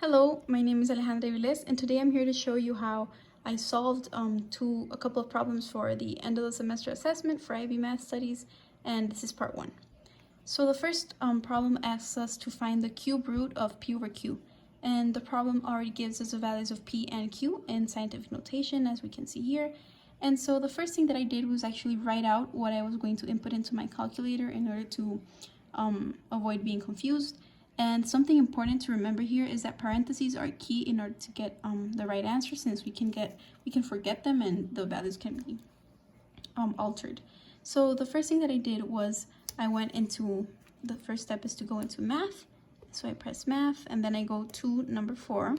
Hello, my name is Alejandra Viles, and today I'm here to show you how I solved a couple of problems for the end of the semester assessment for IB Math Studies, and this is part 1. So the first problem asks us to find the cube root of P over Q, and the problem already gives us the values of P and Q in scientific notation, as we can see here. And so the first thing that I did was actually write out what I was going to input into my calculator in order to avoid being confused. And something important to remember here is that parentheses are key in order to get the right answer, since we can forget them and the values can be altered. So the first thing that I did was I went into, the first step is to go into math. So I press math and then I go to number 4,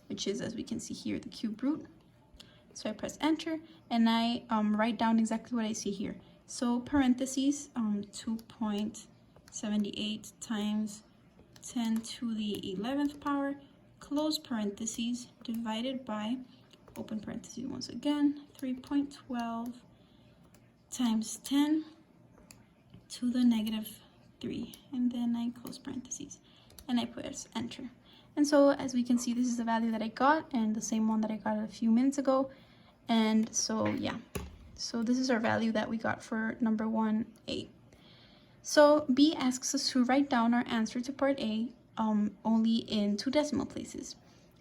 which is, as we can see here, the cube root. So I press enter and I write down exactly what I see here. So parentheses 2.78 times 10 to the 11th power, close parentheses, divided by, open parentheses once again, 3.12 times 10 to the negative 3, and then I close parentheses, and I press enter. And so, as we can see, this is the value that I got, and the same one that I got a few minutes ago. And so, yeah. So this is our value that we got for number 1A. So B asks us to write down our answer to part A only in 2 decimal places.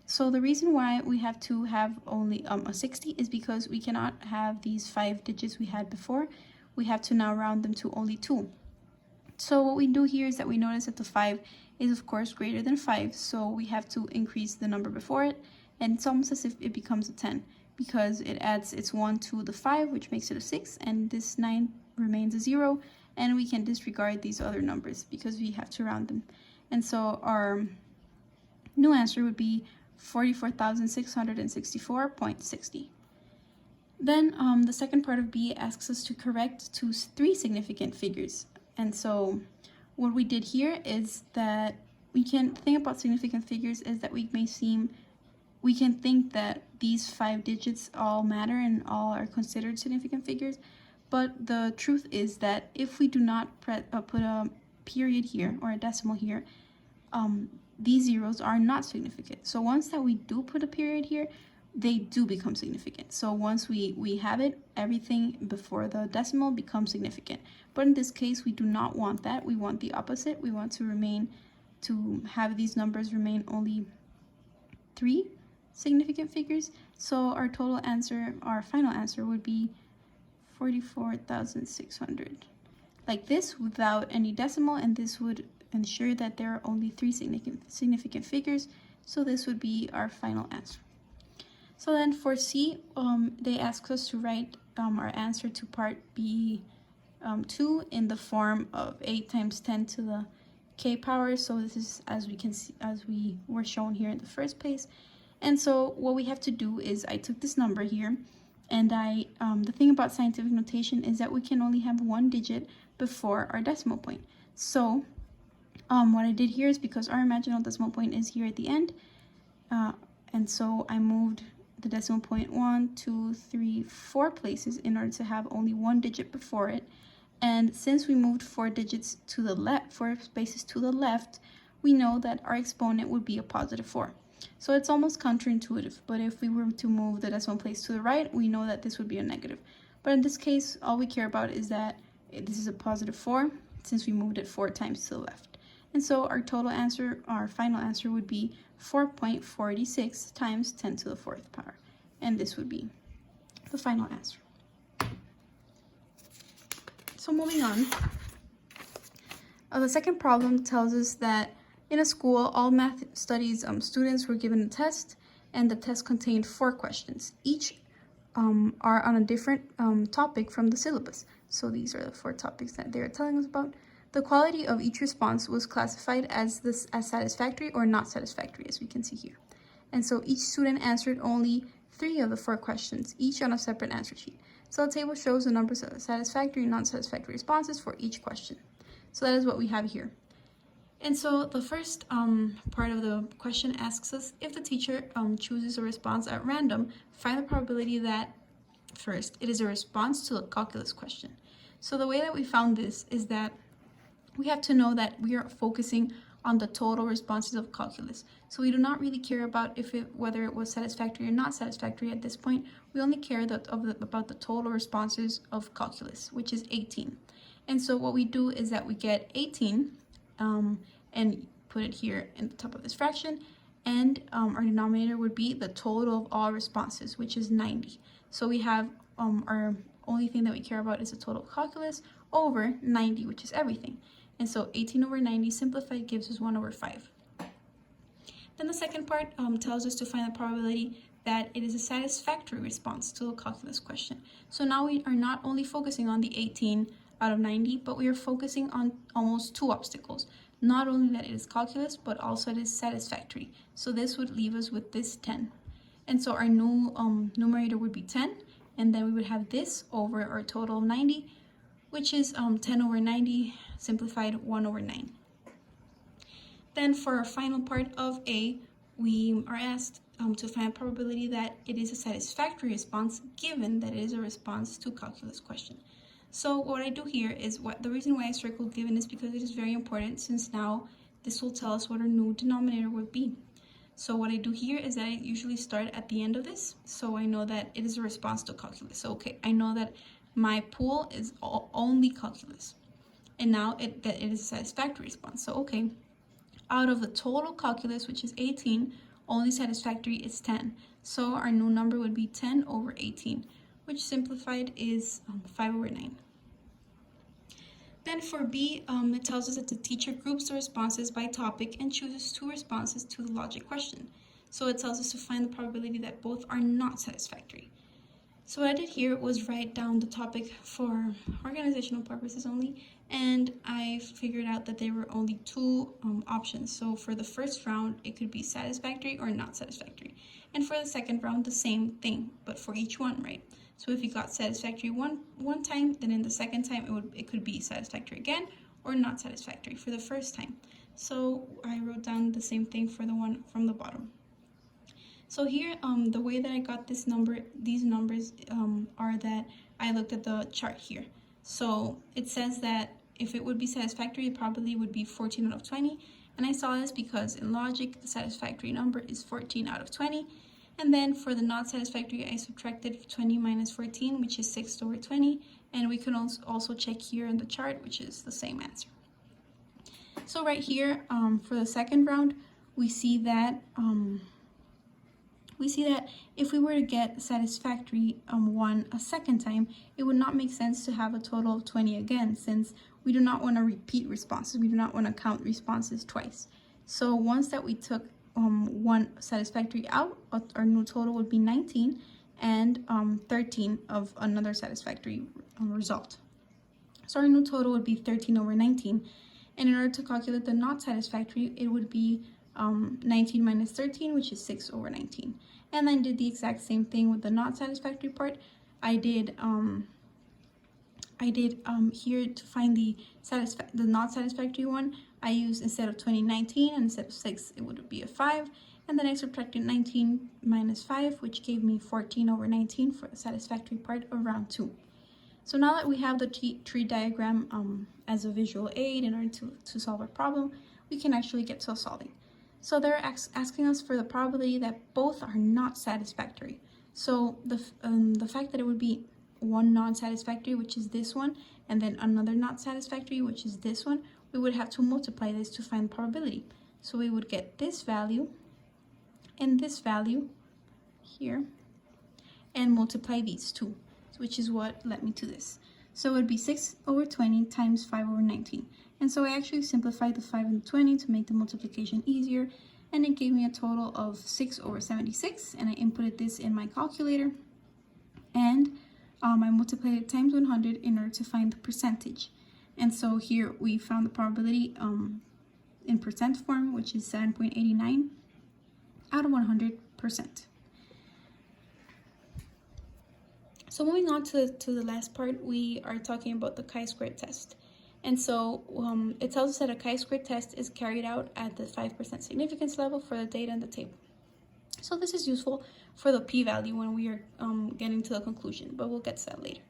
So the reason why we have to have only a 60 is because we cannot have these 5 digits we had before. We have to now round them to only 2. So what we do here is that we notice that the 5 is of course greater than 5, so we have to increase the number before it, and it's almost as if it becomes a 10 because it adds its 1 to the 5, which makes it a 6, and this 9 remains a 0. And we can disregard these other numbers because we have to round them. And so our new answer would be 44,664.60. Then the second part of B asks us to correct to 3 significant figures. And so what we did here is that we can think about significant figures is that we can think that these 5 digits all matter and all are considered significant figures. But the truth is that if we do not put a period here or a decimal here, these zeros are not significant. So once that we do put a period here, they do become significant. So once we have it, everything before the decimal becomes significant. But in this case, we do not want that. We want the opposite. We want to have these numbers remain only 3 significant figures. So our total answer, our final answer would be 44,600, like this, without any decimal, and this would ensure that there are only 3 significant figures. So this would be our final answer. So then for C, they ask us to write our answer to part B 2 in the form of 8 times 10 to the k power. So this is, as we can see, as we were shown here in the first place. And so what we have to do is I took this number here, and the thing about scientific notation is that we can only have 1 digit before our decimal point. So what I did here is, because our imaginal decimal point is here at the end, and so I moved the decimal point 1, 2, 3, 4 places in order to have only 1 digit before it. And since we moved 4 digits to the left, 4 spaces to the left, we know that our exponent would be a positive 4. So it's almost counterintuitive, but if we were to move the decimal place to the right, we know that this would be a negative. But in this case, all we care about is that this is a positive 4, since we moved it 4 times to the left. And so our total answer, our final answer, would be 4.46 times 10 to the 4th power. And this would be the final answer. So moving on, the second problem tells us that in a school, all math studies students were given a test, and the test contained 4 questions. Each are on a different topic from the syllabus. So these are the 4 topics that they're telling us about. The quality of each response was classified as satisfactory or not satisfactory, as we can see here. And so each student answered only 3 of the 4 questions, each on a separate answer sheet. So the table shows the numbers of satisfactory and non-satisfactory responses for each question. So that is what we have here. And so the first part of the question asks us, if the teacher chooses a response at random, find the probability that, first, it is a response to a calculus question. So the way that we found this is that we have to know that we are focusing on the total responses of calculus. So we do not really care about whether it was satisfactory or not satisfactory at this point. We only care about the total responses of calculus, which is 18. And so what we do is that we get 18 and put it here in the top of this fraction, and our denominator would be the total of all responses, which is 90. So we have our only thing that we care about is the total of calculus over 90, which is everything. And so 18 over 90 simplified gives us 1 over 5. Then the second part tells us to find the probability that it is a satisfactory response to the calculus question. So now we are not only focusing on the 18 out of 90, but we are focusing on almost two obstacles. Not only that it is calculus, but also it is satisfactory. So this would leave us with this 10. And so our new numerator would be 10, and then we would have this over our total of 90, which is 10 over 90 simplified 1 over 9. Then for our final part of A, we are asked to find a probability that it is a satisfactory response given that it is a response to a calculus question. So what I do here is, the reason why I circled given is because it is very important, since now this will tell us what our new denominator would be. So what I do here is that I usually start at the end of this, so I know that it is a response to calculus. So okay, I know that my pool is only calculus, and now that it is a satisfactory response. So okay, out of the total calculus, which is 18, only satisfactory is 10. So our new number would be 10 over 18, which simplified is 5 over 9. Then for B, it tells us that the teacher groups the responses by topic and chooses two responses to the logic question. So it tells us to find the probability that both are not satisfactory. So what I did here was write down the topic for organizational purposes only, and I figured out that there were only two options. So for the first round, it could be satisfactory or not satisfactory. And for the second round, the same thing, but for each one, right? So if you got satisfactory one time, then in the second time it could be satisfactory again or not satisfactory for the first time. So I wrote down the same thing for the one from the bottom. So here, the way that I got these numbers are that I looked at the chart here. So it says that if it would be satisfactory, it probably would be 14 out of 20. And I saw this because in logic, the satisfactory number is 14 out of 20. And then for the not satisfactory, I subtracted 20 minus 14, which is 6 over 20. And we can also check here in the chart, which is the same answer. So right here, for the second round, we see that if we were to get satisfactory one a second time, it would not make sense to have a total of 20 again, since we do not want to repeat responses. We do not want to count responses twice. So once that we took one satisfactory out, our new total would be 19 and 13 of another satisfactory result. So our new total would be 13 over 19. And in order to calculate the not satisfactory, it would be 19 minus 13, which is 6 over 19. And then did the exact same thing with the not satisfactory part. I did here to find the not satisfactory one, I used, instead of 20, 19, and instead of 6, it would be a 5. And then I subtracted 19 minus 5, which gave me 14 over 19 for the satisfactory part of round 2. So now that we have the tree diagram as a visual aid in order to solve our problem, we can actually get to solving. So they're asking us for the probability that both are not satisfactory. So the fact that it would be one non-satisfactory, which is this one, and then another not satisfactory, which is this one, we would have to multiply this to find the probability. So we would get this value and this value here and multiply these two, which is what led me to this. So it would be 6 over 20 times 5 over 19. And so I actually simplified the 5 and the 20 to make the multiplication easier, and it gave me a total of 6 over 76, and I inputted this in my calculator, and I multiplied it times 100 in order to find the percentage. And so here we found the probability in percent form, which is 7.89 out of 100%. So moving on to the last part, we are talking about the chi-square test. And so it tells us that a chi-square test is carried out at the 5% significance level for the data in the table. So this is useful for the p-value when we are getting to the conclusion, but we'll get to that later.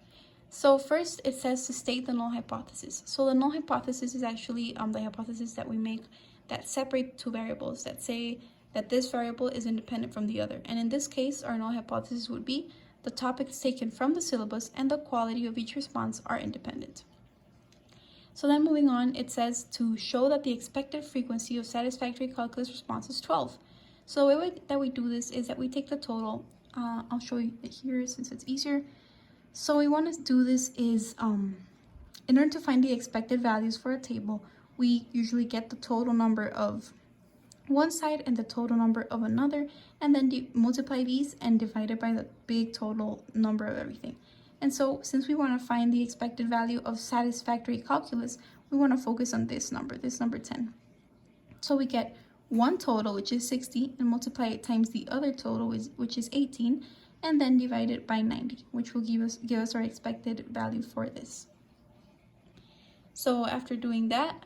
So first, it says to state the null hypothesis. So the null hypothesis is actually the hypothesis that we make that separate two variables, that say that this variable is independent from the other. And in this case, our null hypothesis would be the topics taken from the syllabus and the quality of each response are independent. So then moving on, it says to show that the expected frequency of satisfactory calculus response is 12. So the way that we do this is that we take the total. I'll show you it here since it's easier. So we want to do this is, in order to find the expected values for a table, we usually get the total number of one side and the total number of another, and then multiply these and divide it by the big total number of everything. And so since we want to find the expected value of satisfactory calculus, we want to focus on this number 10. So we get one total, which is 60, and multiply it times the other total, which is 18, and then divide it by 90, which will give us our expected value for this. So after doing that,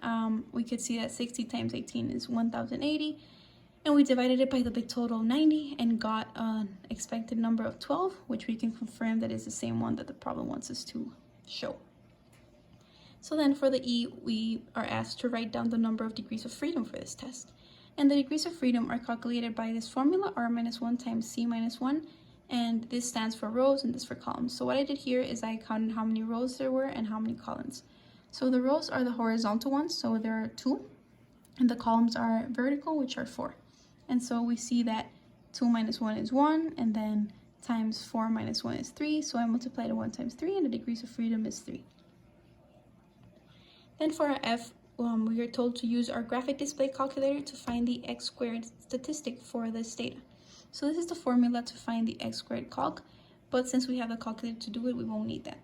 we could see that 60 times 18 is 1080, and we divided it by the big total of 90 and got an expected number of 12, which we can confirm that is the same one that the problem wants us to show. So then for the E, we are asked to write down the number of degrees of freedom for this test. And the degrees of freedom are calculated by this formula, r minus 1 times c minus 1, and this stands for rows and this for columns. So what I did here is I counted how many rows there were and how many columns. So the rows are the horizontal ones, so there are 2, and the columns are vertical, which are 4. And so we see that 2 minus 1 is 1, and then times 4 minus 1 is 3, so I multiply the 1 times 3, and the degrees of freedom is 3. Then for our F, we are told to use our graphic display calculator to find the x squared statistic for this data. So this is the formula to find the x squared calc, but since we have the calculator to do it, we won't need that.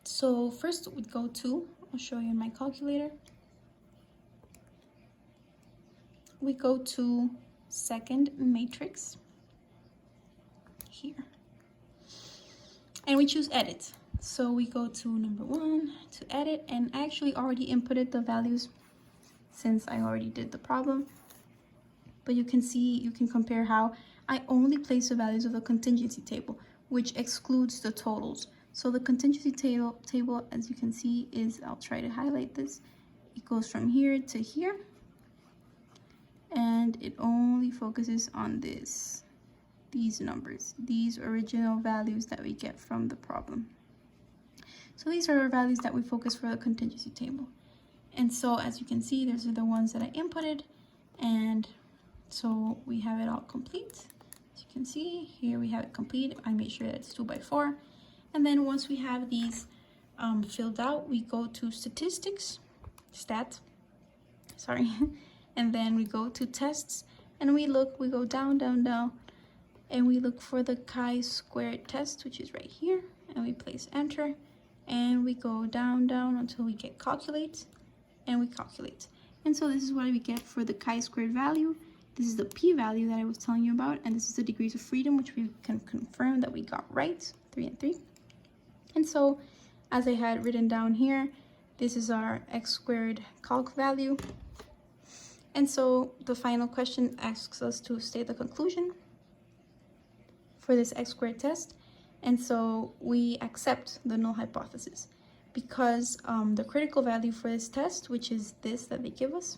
So first we go to, I'll show you in my calculator. We go to second matrix here, and we choose edit. So we go to number 1 to edit, and I actually already inputted the values since I already did the problem. But you can see, you can compare how I only place the values of the contingency table, which excludes the totals. So the contingency table, as you can see, is, I'll try to highlight this, it goes from here to here, and it only focuses on these numbers, these original values that we get from the problem. So these are our values that we focus for the contingency table. And so as you can see, those are the ones that I inputted, and so we have it all complete. As you can see, here we have it complete. I made sure that it's 2 by 4. And then once we have these filled out, we go to statistics, and then we go to tests, and we go down, and we look for the chi-squared test, which is right here, and we place enter, and we go down until we get calculate, and we calculate. And so this is what we get for the chi-squared value. This is the p-value that I was telling you about, and this is the degrees of freedom, which we can confirm that we got right, 3 and 3. And so, as I had written down here, this is our x squared calc value. And so the final question asks us to state the conclusion for this x squared test. And so we accept the null hypothesis because the critical value for this test, which is this that they give us,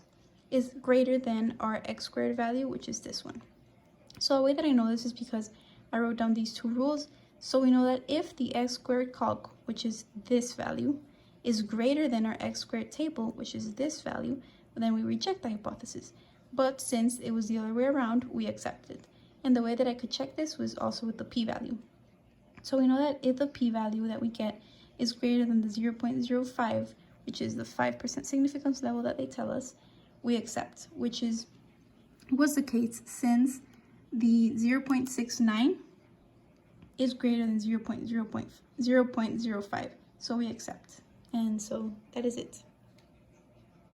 is greater than our x squared value, which is this one. So the way that I know this is because I wrote down these 2 rules. So we know that if the x squared calc, which is this value, is greater than our x squared table, which is this value, then we reject the hypothesis. But since it was the other way around, we accept it. And the way that I could check this was also with the p-value. So we know that if the p-value that we get is greater than the 0.05, which is the 5% significance level that they tell us, we accept, which was the case since the 0.69 is greater than 0.05. So we accept. And so that is it.